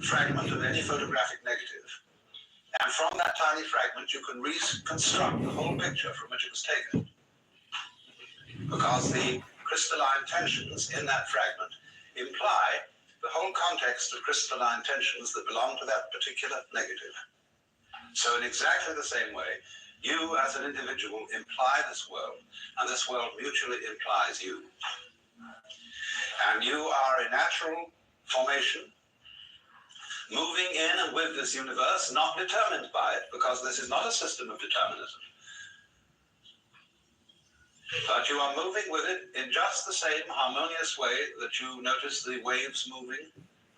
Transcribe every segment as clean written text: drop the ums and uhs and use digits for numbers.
fragment of any photographic negative. And from that tiny fragment, you can reconstruct the whole picture from which it was taken. Because the crystalline tensions in that fragment imply the whole context of crystalline tensions that belong to that particular negative. So in exactly the same way, you as an individual imply this world, and this world mutually implies you. And you are a natural formation, moving in and with this universe, not determined by it, because this is not a system of determinism. But you are moving with it in just the same harmonious way that you notice the waves moving,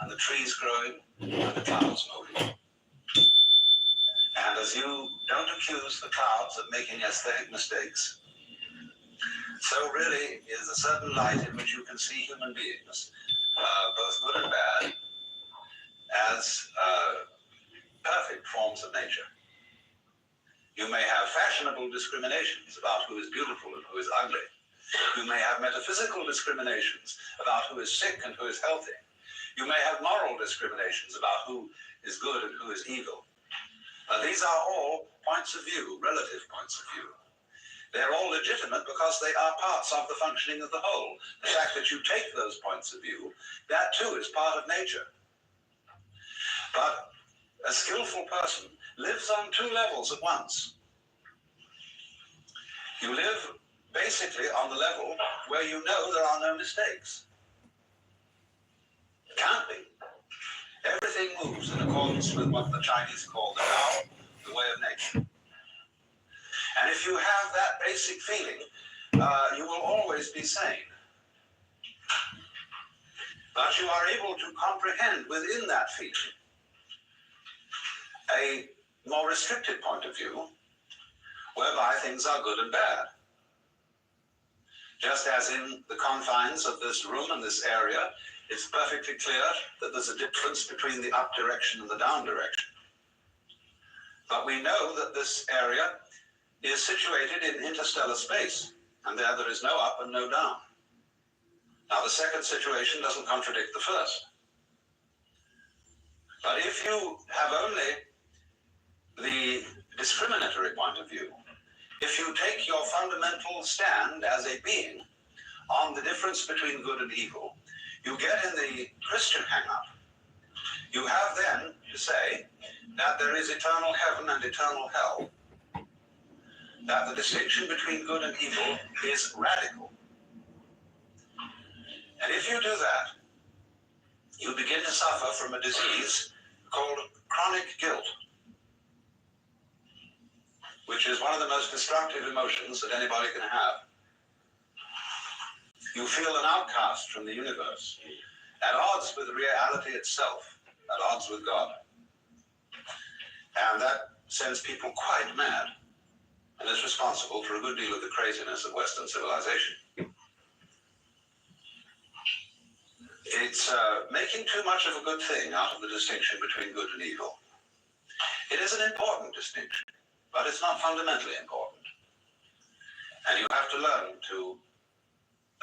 and the trees growing, and the clouds moving. And as you don't accuse the clouds of making aesthetic mistakes, so really is a certain light in which you can see human beings, both good and bad, as perfect forms of nature. You may have fashionable discriminations about who is beautiful and who is ugly. You may have metaphysical discriminations about who is sick and who is healthy. You may have moral discriminations about who is good and who is evil. These are all points of view, relative points of view. They're all legitimate because they are parts of the functioning of the whole. The fact that you take those points of view, that too is part of nature. But a skillful person lives on two levels at once. You live basically on the level where you know there are no mistakes. It can't be. Everything moves in accordance with what the Chinese call the Tao, the way of nature. And if you have that basic feeling, you will always be sane. But you are able to comprehend within that feeling a more restricted point of view, whereby things are good and bad. Just as in the confines of this room and this area, it's perfectly clear that there's a difference between the up direction and the down direction. But we know that this area is situated in interstellar space, and there is no up and no down. Now, the second situation doesn't contradict the first. But if you have only the discriminatory point of view, if you take your fundamental stand as a being on the difference between good and evil, you get in the Christian hang-up. You have then to say that there is eternal heaven and eternal hell, that the distinction between good and evil is radical. And if you do that, you begin to suffer from a disease called chronic guilt, which is one of the most destructive emotions that anybody can have. You feel an outcast from the universe, at odds with reality itself, at odds with God. And that sends people quite mad, and is responsible for a good deal of the craziness of Western civilization. It's making too much of a good thing out of the distinction between good and evil. It is an important distinction, but it's not fundamentally important. And you have to learn to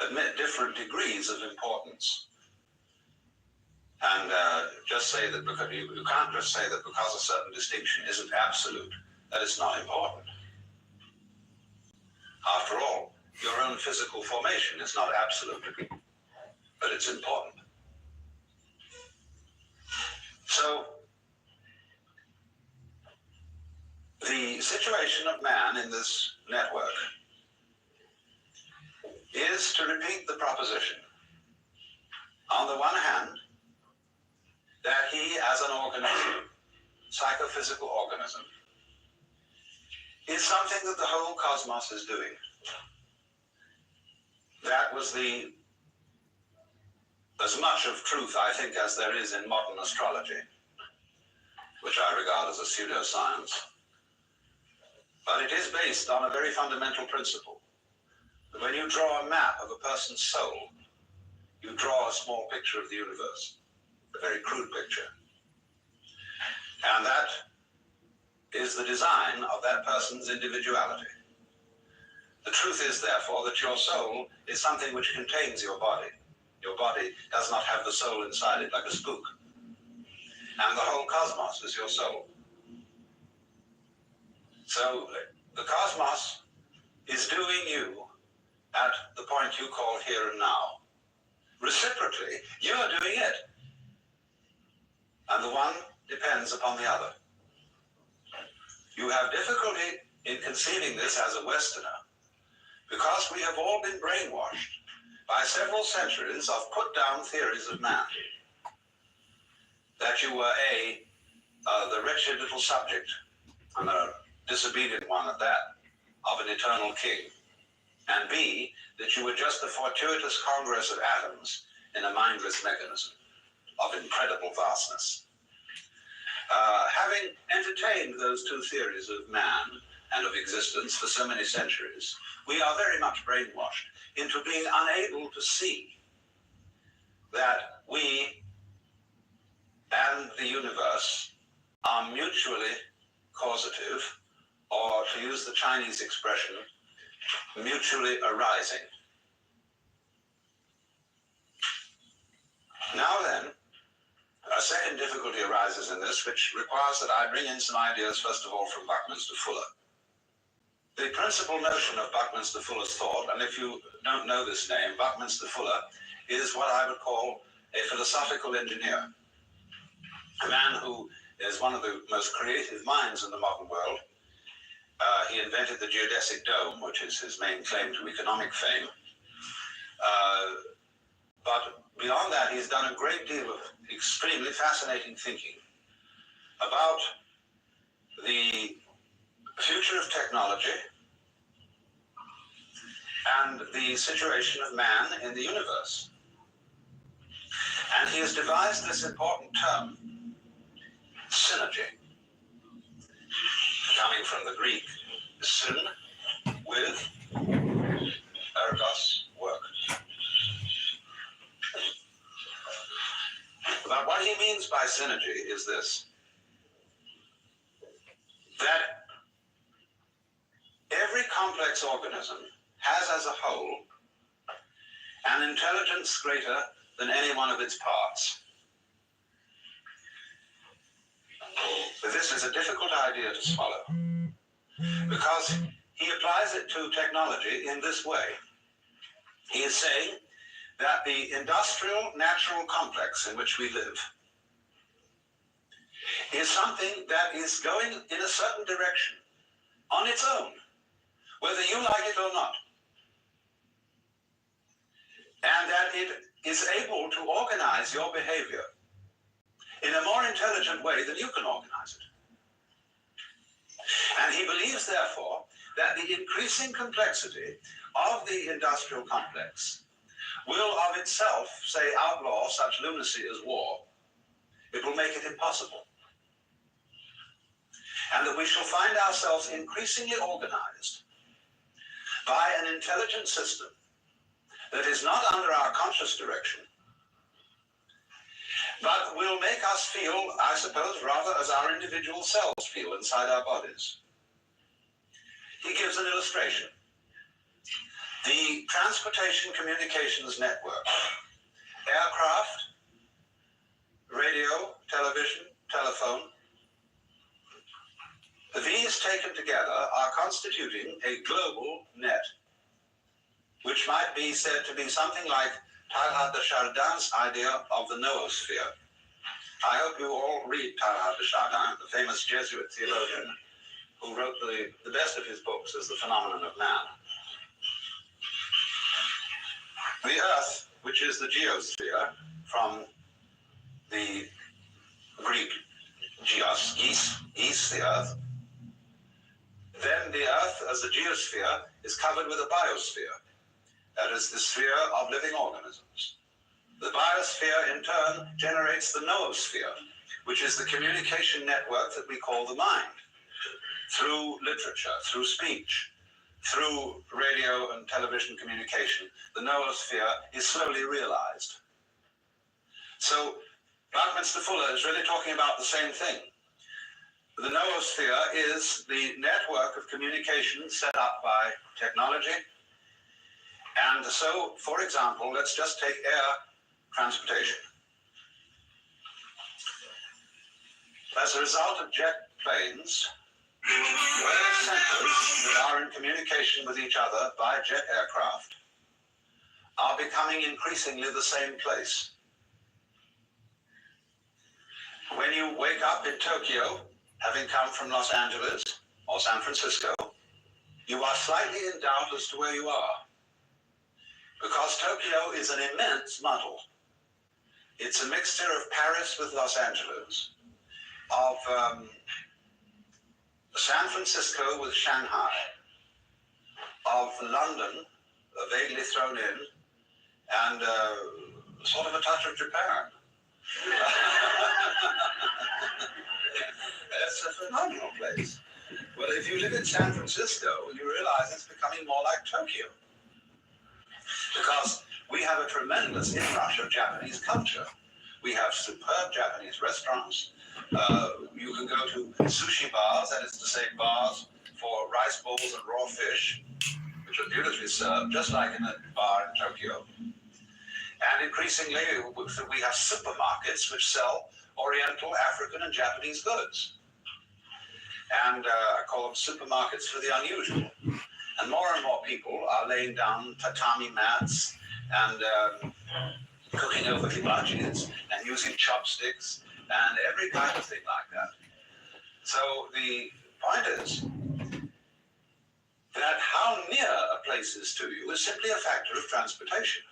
admit different degrees of importance. And just say that because you can't just say that because a certain distinction isn't absolute, that it's not important. After all, your own physical formation is not absolute, but it's important. So, the situation of man in this network is to repeat the proposition. On the one hand, that he as an organism, psychophysical organism, is something that the whole cosmos is doing. That was as much of truth, I think, as there is in modern astrology, which I regard as a pseudoscience. But it is based on a very fundamental principle. That when you draw a map of a person's soul, you draw a small picture of the universe, a very crude picture. And that is the design of that person's individuality. The truth is, therefore, that your soul is something which contains your body. Your body does not have the soul inside it like a spook. and the whole cosmos is your soul. So the cosmos is doing you at the point you call here and now. Reciprocally, you are doing it. And the one depends upon the other. You have difficulty in conceiving this as a Westerner because we have all been brainwashed by several centuries of put-down theories of man. That you were the wretched little subject, and a disobedient one at that, of an eternal king. And B, that you were just the fortuitous congress of atoms in a mindless mechanism of incredible vastness. Having entertained those two theories of man and of existence for so many centuries, we are very much brainwashed into being unable to see that we and the universe are mutually causative, or to use the Chinese expression, mutually arising. Now then, a second difficulty arises in this, which requires that I bring in some ideas, first of all, from Buckminster Fuller. The principal notion of Buckminster Fuller's thought, and if you don't know this name, Buckminster Fuller is what I would call a philosophical engineer, a man who is one of the most creative minds in the modern world. He invented the geodesic dome, which is his main claim to economic fame. But beyond that, he's done a great deal of extremely fascinating thinking about the future of technology and the situation of man in the universe. And he has devised this important term, synergy, coming from the Greek, syn, with, ergos, work. But what he means by synergy is this, that every complex organism has as a whole an intelligence greater than any one of its parts. But this is a difficult idea to swallow, because he applies it to technology in this way. He is saying that the industrial natural complex in which we live is something that is going in a certain direction on its own, whether you like it or not. And that it is able to organize your behavior in a more intelligent way than you can organize it. And he believes, therefore, that the increasing complexity of the industrial complex will of itself, say, outlaw such lunacy as war. It will make it impossible. And that we shall find ourselves increasingly organized by an intelligent system that is not under our conscious direction, but will make us feel, I suppose, rather as our individual selves feel inside our bodies. He gives an illustration. The transportation communications network, aircraft, radio, television, telephone, these taken together are constituting a global net, which might be said to be something like Teilhard de Chardin's idea of the noosphere. I hope you all read Teilhard de Chardin, the famous Jesuit theologian who wrote the best of his books as The Phenomenon of Man. The Earth, which is the geosphere, from the Greek geos, geese, the Earth. Then the Earth, as the geosphere, is covered with a biosphere. That is the sphere of living organisms. The biosphere, in turn, generates the noosphere, which is the communication network that we call the mind, through literature, through speech, through radio and television communication. The noosphere is slowly realized. So Buckminster Fuller is really talking about the same thing. The noosphere is the network of communication set up by technology. And so, for example, let's just take air transportation. As a result of jet planes, wave centers that are in communication with each other by jet aircraft are becoming increasingly the same place. When you wake up in Tokyo, having come from Los Angeles or San Francisco, you are slightly in doubt as to where you are, because Tokyo is an immense muddle. It's a mixture of Paris with Los Angeles, of San Francisco with Shanghai, of London vaguely thrown in, and sort of a touch of Japan. It's a phenomenal place. Well, if you live in San Francisco, you realize it's becoming more like Tokyo, because we have a tremendous inrush of Japanese culture. We have superb Japanese restaurants. You can go to sushi bars, that is to say bars for rice bowls and raw fish, which are beautifully served, just like in a bar in Tokyo. And increasingly, we have supermarkets which sell Oriental, African, and Japanese goods. And I call them supermarkets for the unusual. And more people are laying down tatami mats and cooking over hibachis and using chopsticks and every kind of thing like that. So the point is that how near a place is to you is simply a factor of transportation.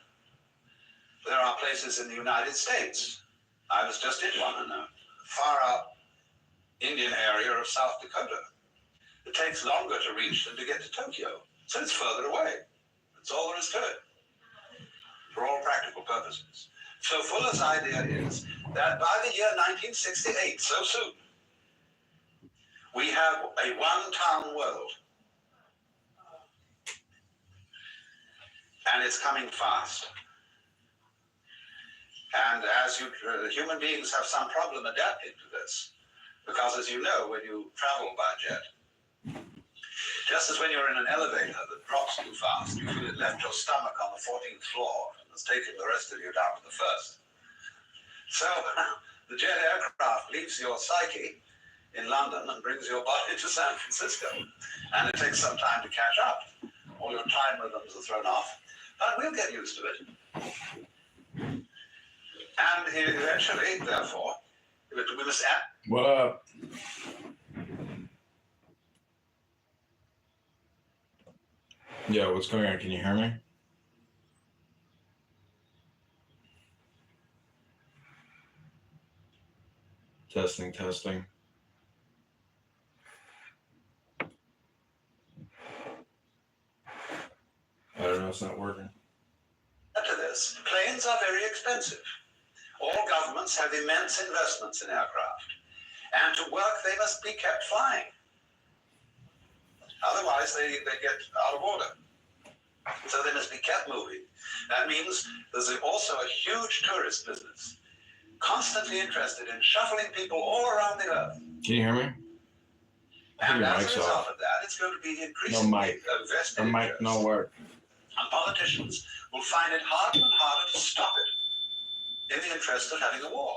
There are places in the United States. I was just in one in a far out Indian area of South Dakota. It takes longer to reach than to get to Tokyo, so it's further away. That's all there is to it, for all practical purposes. So Fuller's idea is that by the year 1968, so soon, we have a one-town world. And it's coming fast. And as human beings have some problem adapting to this, because as you know, when you travel by jet, just as when you're in an elevator that drops too fast, you feel it left your stomach on the 14th floor and has taken the rest of you down to the first. So the jet aircraft leaves your psyche in London and brings your body to San Francisco. And it takes some time to catch up. All your time rhythms are thrown off. But we'll get used to it. And eventually, therefore, we must add. What up? Yeah, what's going on? Can you hear me? Testing, testing. I don't know, it's not working. To this, planes are very expensive. All governments have immense investments in aircraft. And to work, they must be kept flying. Otherwise, they get out of order. So they must be kept moving. That means there's also a huge tourist business, constantly interested in shuffling people all around the earth. Can you hear me? And as a result of that, it's going to be increasingly vested the mic no work. And politicians will find it harder and harder to stop it in the interest of having a war.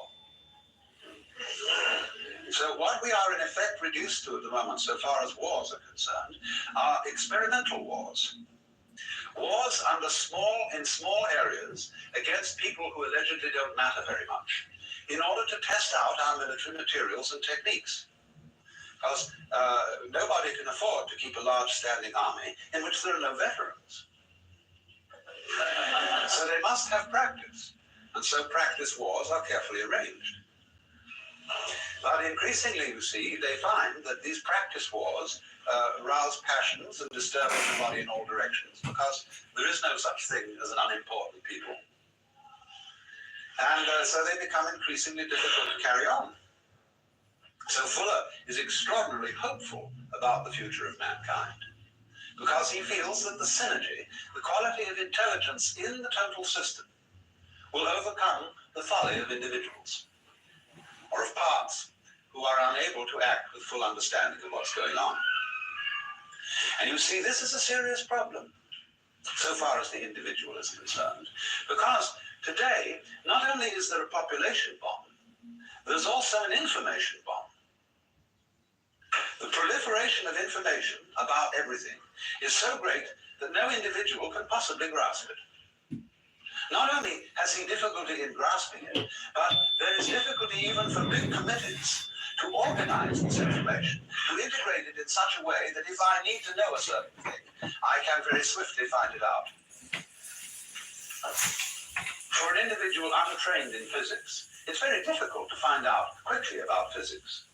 So what we are in effect reduced to at the moment, so far as wars are concerned, are experimental wars. Wars in small areas against people who allegedly don't matter very much, in order to test out our military materials and techniques. Because nobody can afford to keep a large standing army in which there are no veterans. So they must have practice. And so practice wars are carefully arranged. But increasingly, you see, they find that these practice wars rouse passions and disturb everybody in all directions, because there is no such thing as an unimportant people. And so they become increasingly difficult to carry on. So Fuller is extraordinarily hopeful about the future of mankind, because he feels that the synergy, the quality of intelligence in the total system, will overcome the folly of individuals, or of parts who are unable to act with full understanding of what's going on. And you see, this is a serious problem, so far as the individual is concerned, because today, not only is there a population bomb, there's also an information bomb. The proliferation of information about everything is so great that no individual can possibly grasp it. Not only has he difficulty in grasping it, but there is difficulty even for big committees to organize this information, to integrate it in such a way that if I need to know a certain thing, I can very swiftly find it out. For an individual untrained in physics, it's very difficult to find out quickly about physics,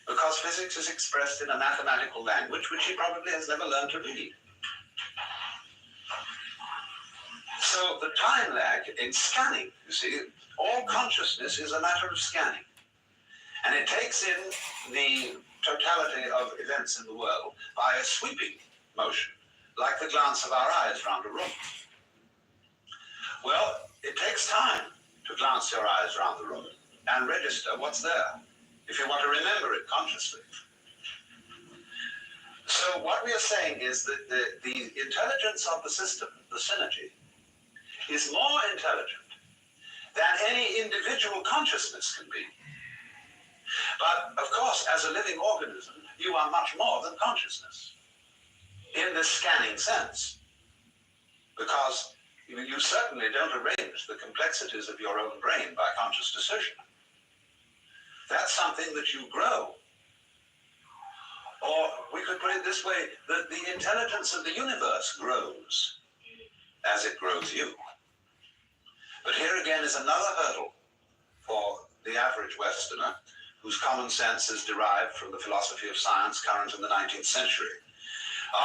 because physics is expressed in a mathematical language which he probably has never learned to read. So the time lag in scanning, you see, all consciousness is a matter of scanning. And it takes in the totality of events in the world by a sweeping motion, like the glance of our eyes round a room. Well, it takes time to glance your eyes around the room and register what's there, if you want to remember it consciously. So what we are saying is that the intelligence of the system, the synergy, is more intelligent than any individual consciousness can be. But, of course, as a living organism, you are much more than consciousness in this scanning sense, because you certainly don't arrange the complexities of your own brain by conscious decision. That's something that you grow. Or we could put it this way, that the intelligence of the universe grows as it grows you. But here again is another hurdle for the average Westerner, whose common sense is derived from the philosophy of science current in the 19th century,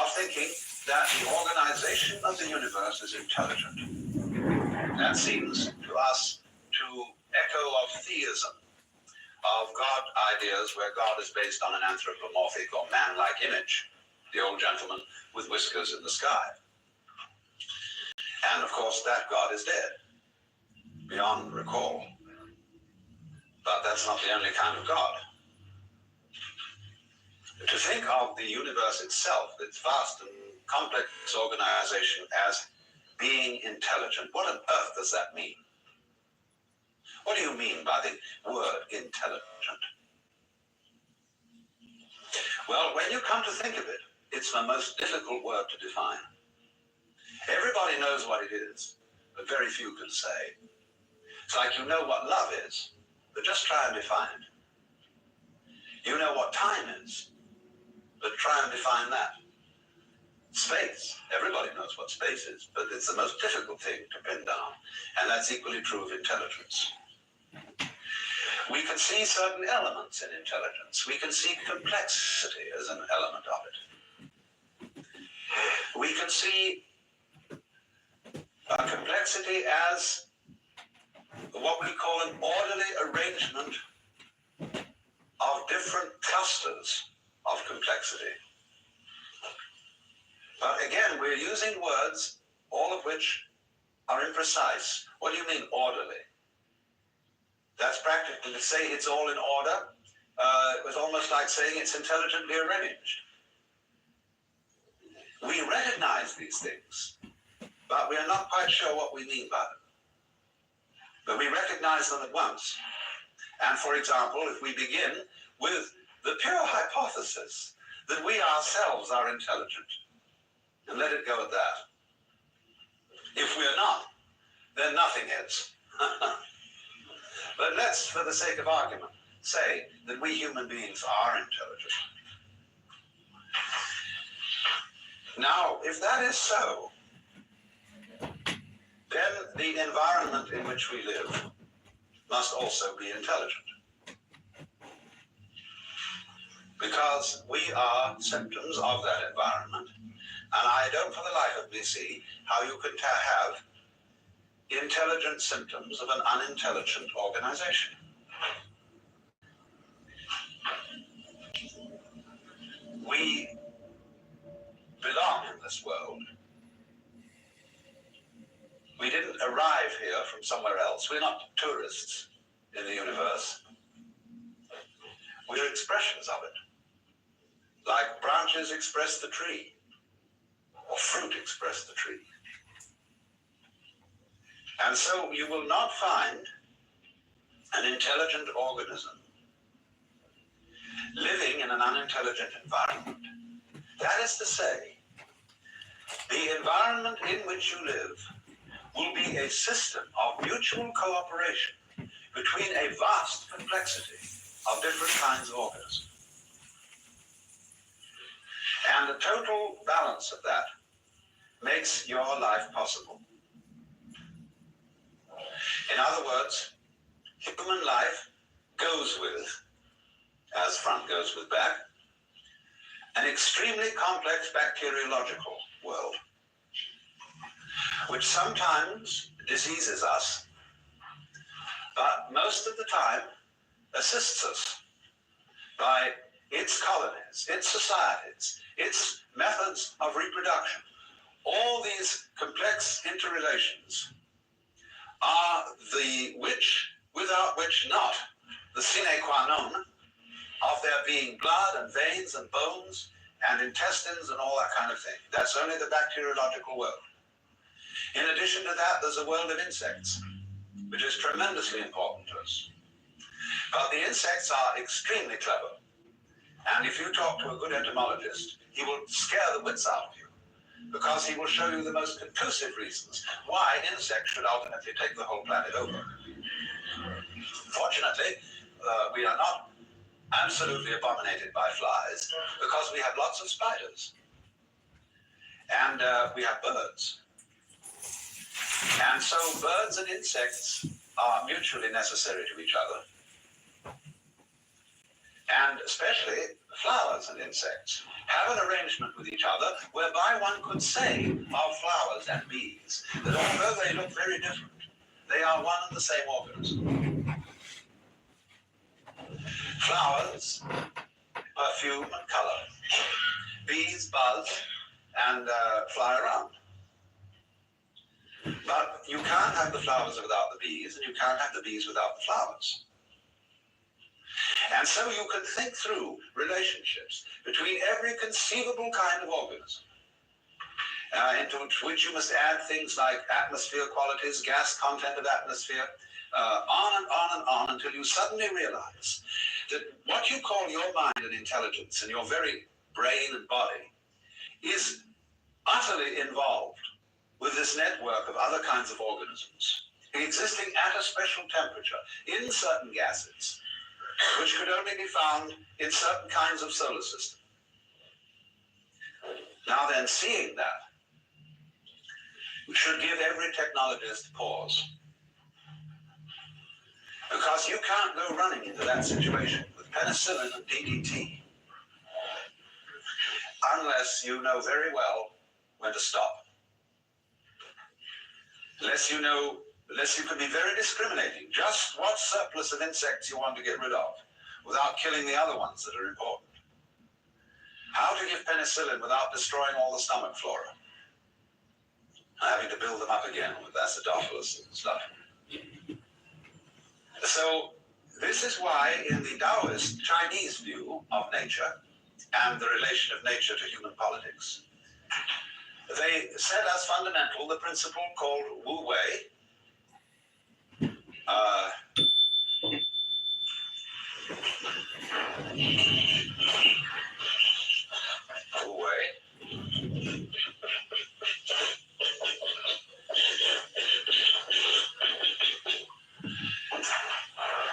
of thinking that the organization of the universe is intelligent. That seems to us to echo of theism, of God ideas where God is based on an anthropomorphic or man-like image, the old gentleman with whiskers in the sky. And of course that God is dead, beyond recall. But that's not the only kind of God. To think of the universe itself, its vast and complex organization, as being intelligent, what on earth does that mean? What do you mean by the word intelligent? Well, when you come to think of it, it's the most difficult word to define. Everybody knows what it is, but very few can say. It's like you know what love is, but just try and define it. You know what time is, but try and define that. Space, everybody knows what space is, but it's the most difficult thing to pin down, and that's equally true of intelligence. We can see certain elements in intelligence. We can see complexity as an element of it. We can see complexity as what we call an orderly arrangement of different clusters of complexity. But again, we're using words, all of which are imprecise. What do you mean, orderly? That's practically to say it's all in order. It was almost like saying it's intelligently arranged. We recognize these things, but we are not quite sure what we mean by them. But we recognize them at once. And for example, if we begin with the pure hypothesis that we ourselves are intelligent, and let it go at that. If we're not, then nothing is. But let's, for the sake of argument, say that we human beings are intelligent. Now, if that is so, then the environment in which we live must also be intelligent. Because we are symptoms of that environment. And I don't for the life of me see how you could have intelligent symptoms of an unintelligent organization. We belong in this world. We didn't arrive here from somewhere else. We're not tourists in the universe. We're expressions of it. Like branches express the tree, or fruit express the tree. And so you will not find an intelligent organism living in an an unintelligent environment. That is to say, the environment in which you live will be a system of mutual cooperation between a vast complexity of different kinds of organisms. And the total balance of that makes your life possible. In other words, human life goes with, as front goes with back, an extremely complex bacteriological world, which sometimes diseases us, but most of the time assists us by its colonies, its societies, its methods of reproduction. All these complex interrelations are the which, without which not, the sine qua non of there being blood and veins and bones and intestines and all that kind of thing. That's only the bacteriological world. In addition to that, there's a world of insects, which is tremendously important to us. But the insects are extremely clever. And if you talk to a good entomologist, he will scare the wits out of you, because he will show you the most conclusive reasons why insects should ultimately take the whole planet over. Fortunately, we are not absolutely abominated by flies, because we have lots of spiders. And we have birds. And so birds and insects are mutually necessary to each other. And especially flowers and insects have an arrangement with each other whereby one could say of flowers and bees that although they look very different, they are one and the same organism. Flowers, perfume and color. Bees buzz and fly around. But you can't have the flowers without the bees, and you can't have the bees without the flowers. And so you can think through relationships between every conceivable kind of organism, into which you must add things like atmosphere qualities, gas content of atmosphere, on and on and on, until you suddenly realize that what you call your mind and intelligence and your very brain and body is utterly involved with this network of other kinds of organisms existing at a special temperature in certain gases, which could only be found in certain kinds of solar system. Now then, seeing that should give every technologist pause, because you can't go running into that situation with penicillin and DDT unless you know very well when to stop. Unless you can be very discriminating, just what surplus of insects you want to get rid of, without killing the other ones that are important. How to give penicillin without destroying all the stomach flora, having to build them up again with acidophilus and stuff. So this is why in the Taoist Chinese view of nature and the relation of nature to human politics, they set as fundamental the principle called Wu Wei. Wu Wei.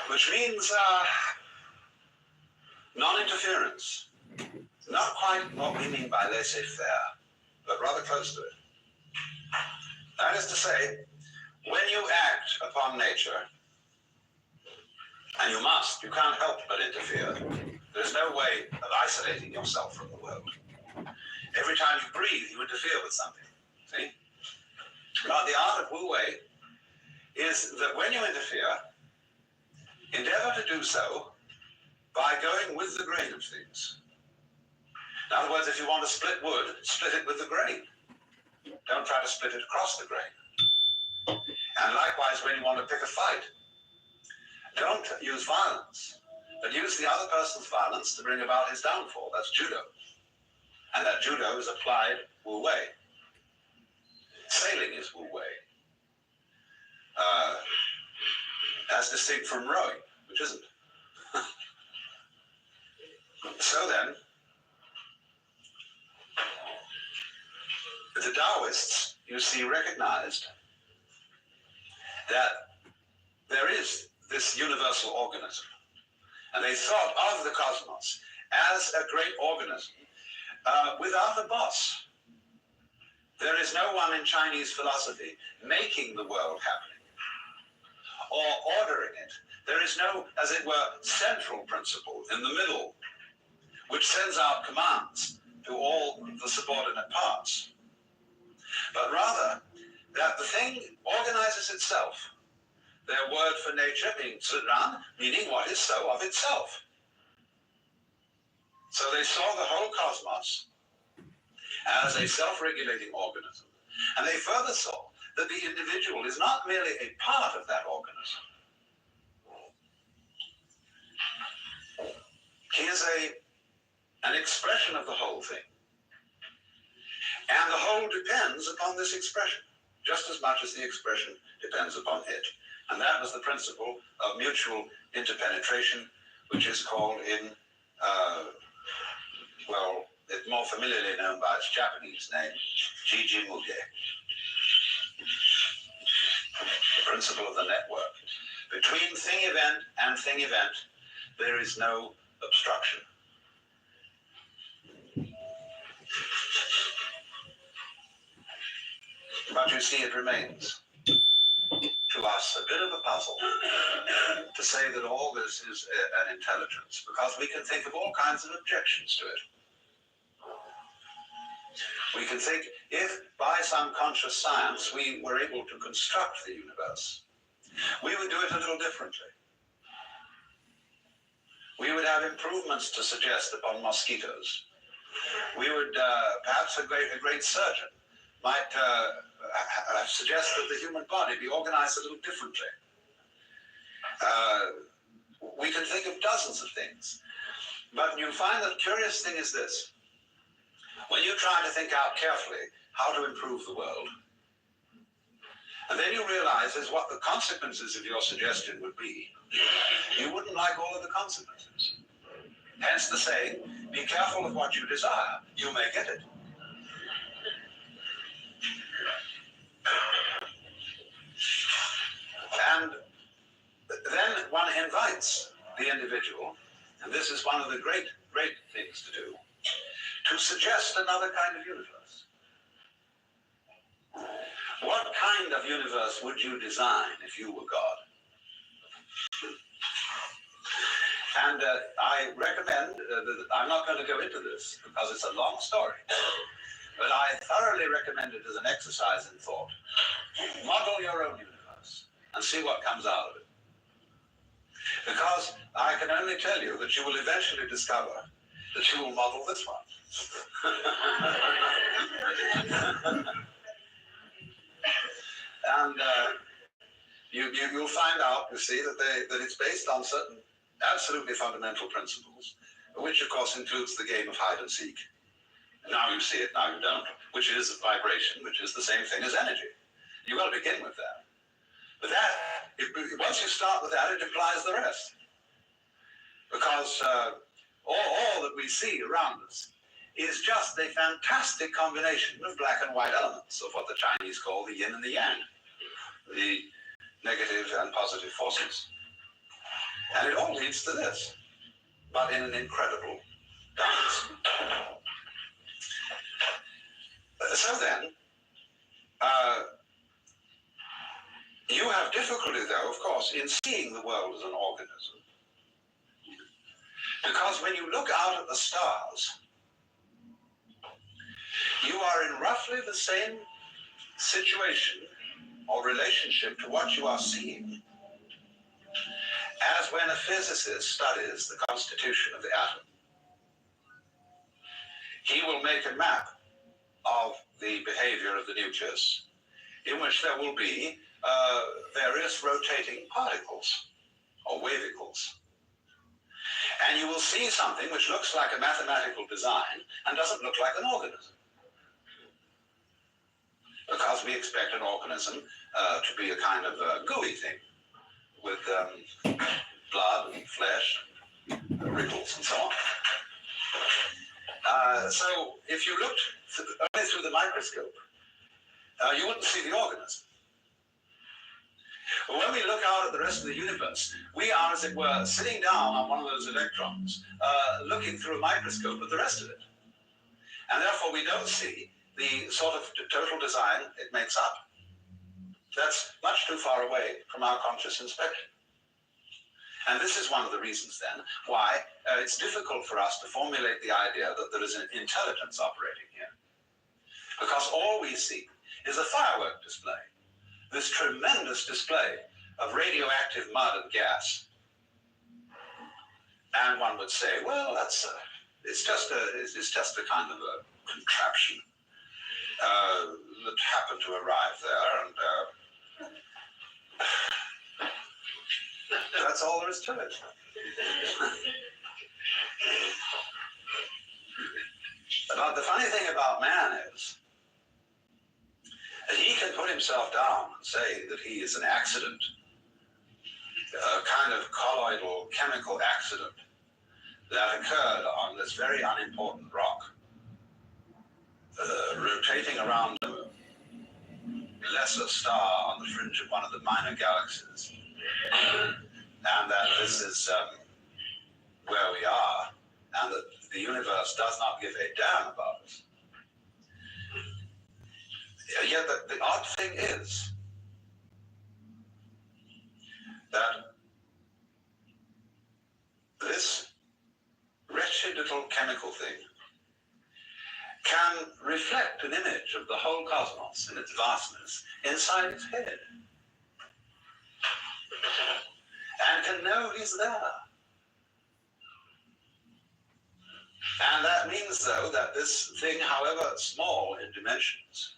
Which means non-interference. Not quite what we mean by laissez-faire, but rather close to it. That is to say, when you act upon nature, and you can't help but interfere. There's no way of isolating yourself from the world. Every time you breathe, you interfere with something. See? Now, the art of Wu Wei is that when you interfere, endeavor to do so by going with the grain of things. In other words, if you want to split wood, split it with the grain. Don't try to split it across the grain. And likewise, when you want to pick a fight, don't use violence, but use the other person's violence to bring about his downfall. That's judo. And that judo is applied Wu Wei. Sailing is Wu Wei. As distinct from rowing, which isn't. So then, the Taoists, you see, recognized that there is this universal organism. And they thought of the cosmos as a great organism without a boss. There is no one in Chinese philosophy making the world happening or ordering it. There is no, as it were, central principle in the middle, which sends out commands to all the subordinate parts. But rather, that the thing organizes itself. Their word for nature being Zhiran, meaning what is so of itself. So they saw the whole cosmos as a self-regulating organism. And they further saw that the individual is not merely a part of that organism. He is an expression of the whole thing. And the whole depends upon this expression, just as much as the expression depends upon it. And that was the principle of mutual interpenetration, which is called in, it's more familiarly known by its Japanese name, Jiji-muge. The principle of the network. Between thing event and thing event, there is no obstruction. But you see, it remains to us a bit of a puzzle to say that all this is an intelligence, because we can think of all kinds of objections to it. We can think if by some conscious science we were able to construct the universe, we would do it a little differently. We would have improvements to suggest upon mosquitoes. We would, perhaps a great surgeon might suggest that the human body be organized a little differently. We can think of dozens of things. But you find that the curious thing is this. When you try to think out carefully how to improve the world, and then you realize is what the consequences of your suggestion would be, you wouldn't like all of the consequences. Hence the saying, be careful of what you desire, you may get it. And then one invites the individual, and this is one of the great things to do, to suggest another kind of universe. What kind of universe would you design if you were God? And I recommend that I'm not going to go into this because it's a long story, but I thoroughly recommend it as an exercise in thought. Model your own universe and see what comes out of it. Because I can only tell you that you will eventually discover that you will model this one. And you'll find out, you see, that it's based on certain absolutely fundamental principles, which of course includes the game of hide and seek. Now you see it, now you don't, which is vibration, which is the same thing as energy. You've got to begin with that. But once you start with that, it implies the rest. Because all that we see around us is just a fantastic combination of black and white elements of what the Chinese call the yin and the yang, the negative and positive forces. And it all leads to this, but in an incredible dance. So then, you have difficulty, though, of course, in seeing the world as an organism. Because when you look out at the stars, you are in roughly the same situation or relationship to what you are seeing as when a physicist studies the constitution of the atom. He will make a map of the behavior of the nucleus in which there will be various rotating particles or wavicles. And you will see something which looks like a mathematical design and doesn't look like an organism. Because we expect an organism to be a kind of gooey thing with blood and flesh, and wrinkles and so on. So if you looked only through the microscope, you wouldn't see the organism. But when we look out at the rest of the universe, we are, as it were, sitting down on one of those electrons, looking through a microscope at the rest of it. And therefore, we don't see the sort of total design it makes up. That's much too far away from our conscious inspection. And this is one of the reasons, then, why it's difficult for us to formulate the idea that there is an intelligence operating here. Because all we see is a firework display, this tremendous display of radioactive mud and gas. And one would say, well, it's just a kind of a contraption that happened to arrive there, and that's all there is to it. But the funny thing about man is that he can put himself down and say that he is an accident, a kind of colloidal chemical accident that occurred on this very unimportant rock, rotating around a lesser star on the fringe of one of the minor galaxies. And that this is where we are, and that the universe does not give a damn about us. Yet the odd thing is that this wretched little chemical thing can reflect an image of the whole cosmos in its vastness inside its head, and can know he's there. And that means, though, that this thing, however small in dimensions,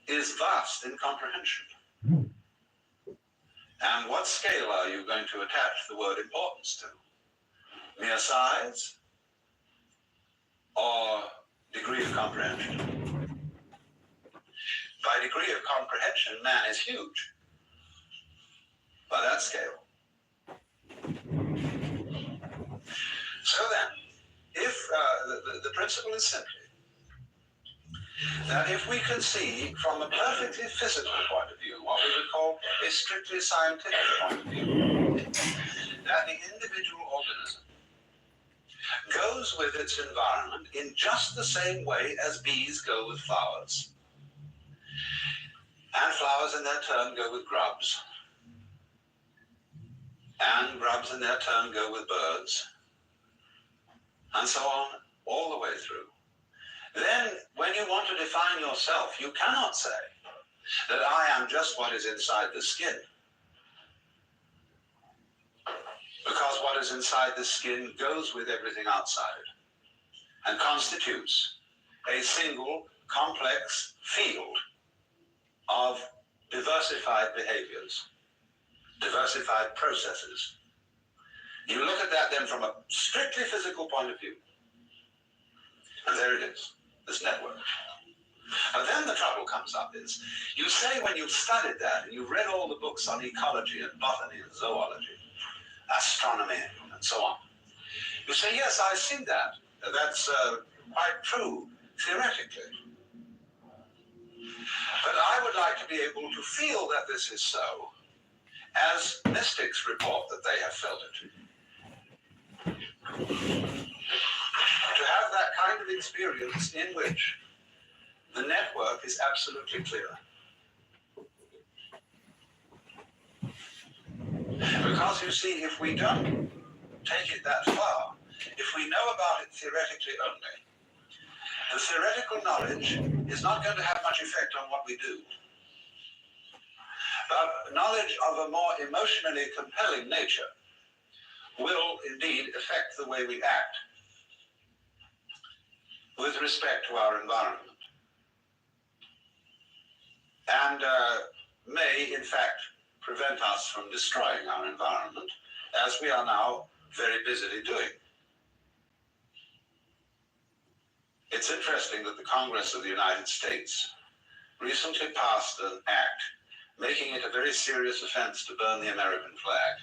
is vast in comprehension. And what scale are you going to attach the word importance to? Mere size or degree of comprehension? By degree of comprehension, man is huge. By that scale. So then, if the principle is simply that if we can see from a perfectly physical point of view, what we would call a strictly scientific point of view, that the individual organism goes with its environment in just the same way as bees go with flowers, and flowers in their turn go with grubs, and grubs in their turn go with birds, and so on, all the way through. Then, when you want to define yourself, you cannot say that I am just what is inside the skin. Because what is inside the skin goes with everything outside and constitutes a single, complex field of diversified behaviors, diversified processes. You look at that then from a strictly physical point of view. And there it is, this network. And then the trouble comes up is, you say when you've studied that, and you've read all the books on ecology and botany and zoology, astronomy and so on, you say, yes, I see that. That's quite true, theoretically. But I would like to be able to feel that this is so, as mystics report that they have felt it. To have that kind of experience in which the network is absolutely clear. Because you see, if we don't take it that far, if we know about it theoretically only, the theoretical knowledge is not going to have much effect on what we do. But knowledge of a more emotionally compelling nature will indeed affect the way we act with respect to our environment, and may, in fact, prevent us from destroying our environment, as we are now very busily doing. It's interesting that the Congress of the United States recently passed an act making it a very serious offense to burn the American flag.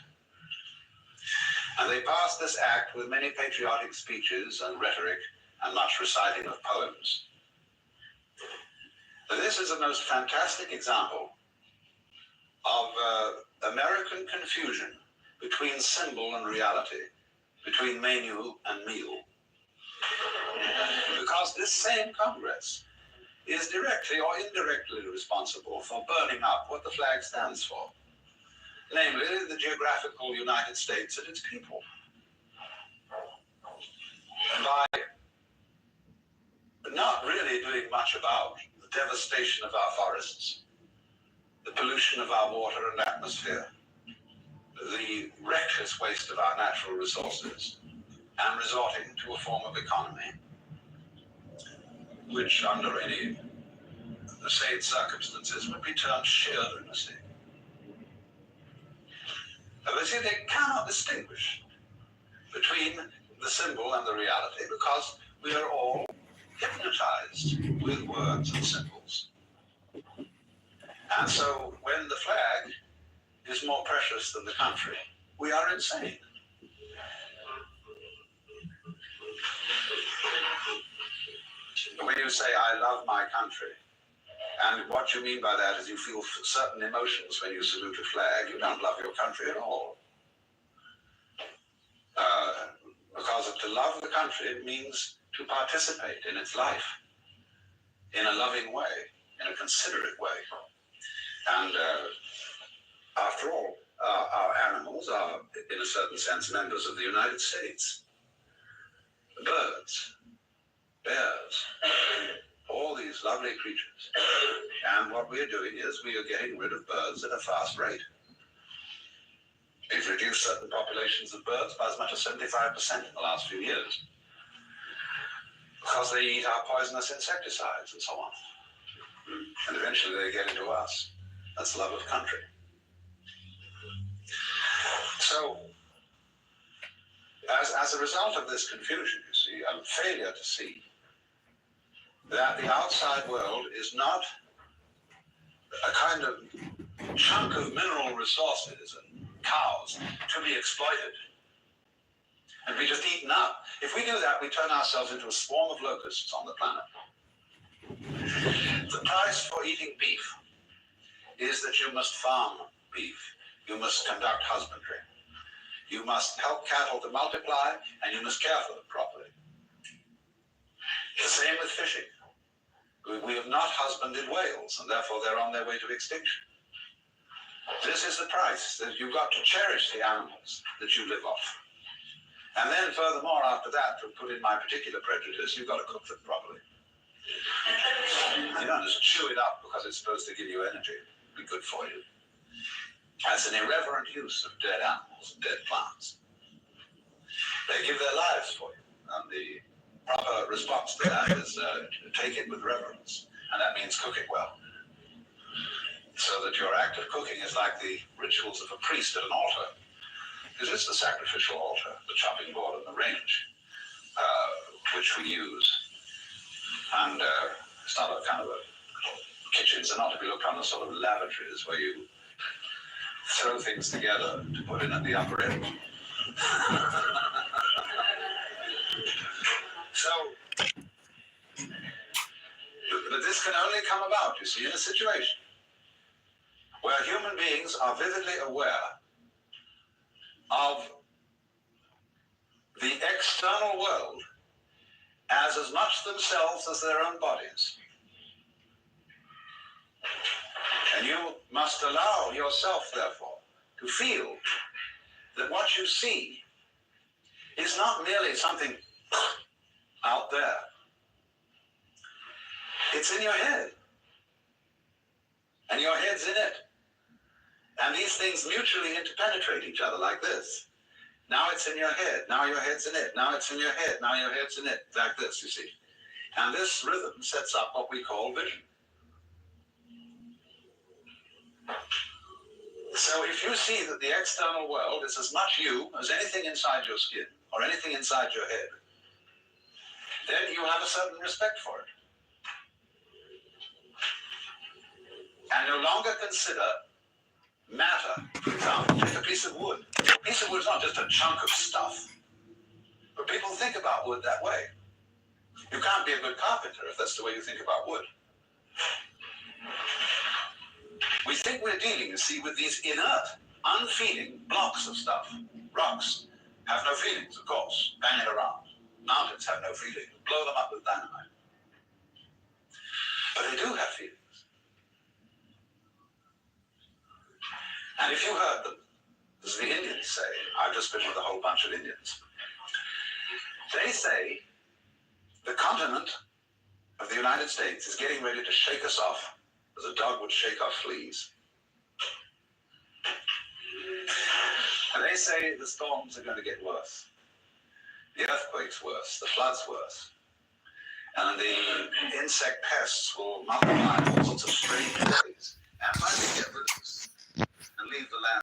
And they passed this act with many patriotic speeches and rhetoric and much reciting of poems. This is a most fantastic example of American confusion between symbol and reality, between menu and meal. Because this same Congress is directly or indirectly responsible for burning up what the flag stands for, namely the geographical United States and its people. By not really doing much about the devastation of our forests, the pollution of our water and atmosphere, the reckless waste of our natural resources, and resorting to a form of economy which, under any sane circumstances, would be termed sheer lunacy. But see, they cannot distinguish between the symbol and the reality because we are all hypnotized with words and symbols. And so when the flag is more precious than the country, we are insane. When you say, I love my country, and what you mean by that is you feel certain emotions when you salute a flag, you don't love your country at all. Because to love the country means to participate in its life in a loving way, in a considerate way. And after all, our animals are, in a certain sense, members of the United States. Birds, bears, all these lovely creatures. And what we're doing is we are getting rid of birds at a fast rate. We've reduced certain populations of birds by as much as 75% in the last few years because they eat our poisonous insecticides and so on. And eventually they get into us. That's love of country. So, as a result of this confusion, you see, and failure to see that the outside world is not a kind of chunk of mineral resources and cows to be exploited and be just eaten up. If we do that, we turn ourselves into a swarm of locusts on the planet. The price for eating beef is that you must farm beef. You must conduct husbandry. You must help cattle to multiply, and you must care for them properly. The same with fishing. We have not husbanded whales, and therefore they're on their way to extinction. This is the price, that you've got to cherish the animals that you live off. And then furthermore, after that, to put in my particular prejudice, you've got to cook them properly. You don't just chew it up because it's supposed to give you energy, be good for you. That's an irreverent use of dead animals and dead plants. They give their lives for you, and the proper response to that is take it with reverence, and that means cook it well. So that your act of cooking is like the rituals of a priest at an altar. Because it's the sacrificial altar, the chopping board and the range, which we use. And it's not a kind of a kitchens are not to be looked on as sort of lavatories where you throw things together to put in at the upper end. So, but this can only come about, you see, in a situation where human beings are vividly aware of the external world as much themselves as their own bodies. And you must allow yourself, therefore, to feel that what you see is not merely something out there. It's in your head. And your head's in it. And these things mutually interpenetrate each other like this. Now it's in your head. Now your head's in it. Now it's in your head. Now your head's in it. Like this, you see. And this rhythm sets up what we call vision. So if you see that the external world is as much you as anything inside your skin or anything inside your head, then you have a certain respect for it. And no longer consider matter. For example, take a piece of wood. A piece of wood is not just a chunk of stuff. But people think about wood that way. You can't be a good carpenter if that's the way you think about wood. We think we're dealing, you see, with these inert, unfeeling blocks of stuff. Rocks have no feelings, of course. Bang it around. Mountains have no feelings. Blow them up with dynamite. But they do have feelings. And if you heard them, as the Indians say, I've just been with a whole bunch of Indians, they say the continent of the United States is getting ready to shake us off as a dog would shake off fleas. And they say the storms are going to get worse. The earthquakes worse, the floods worse. And the insect pests will multiply in all sorts of strange ways and finally get rid of us and leave the land.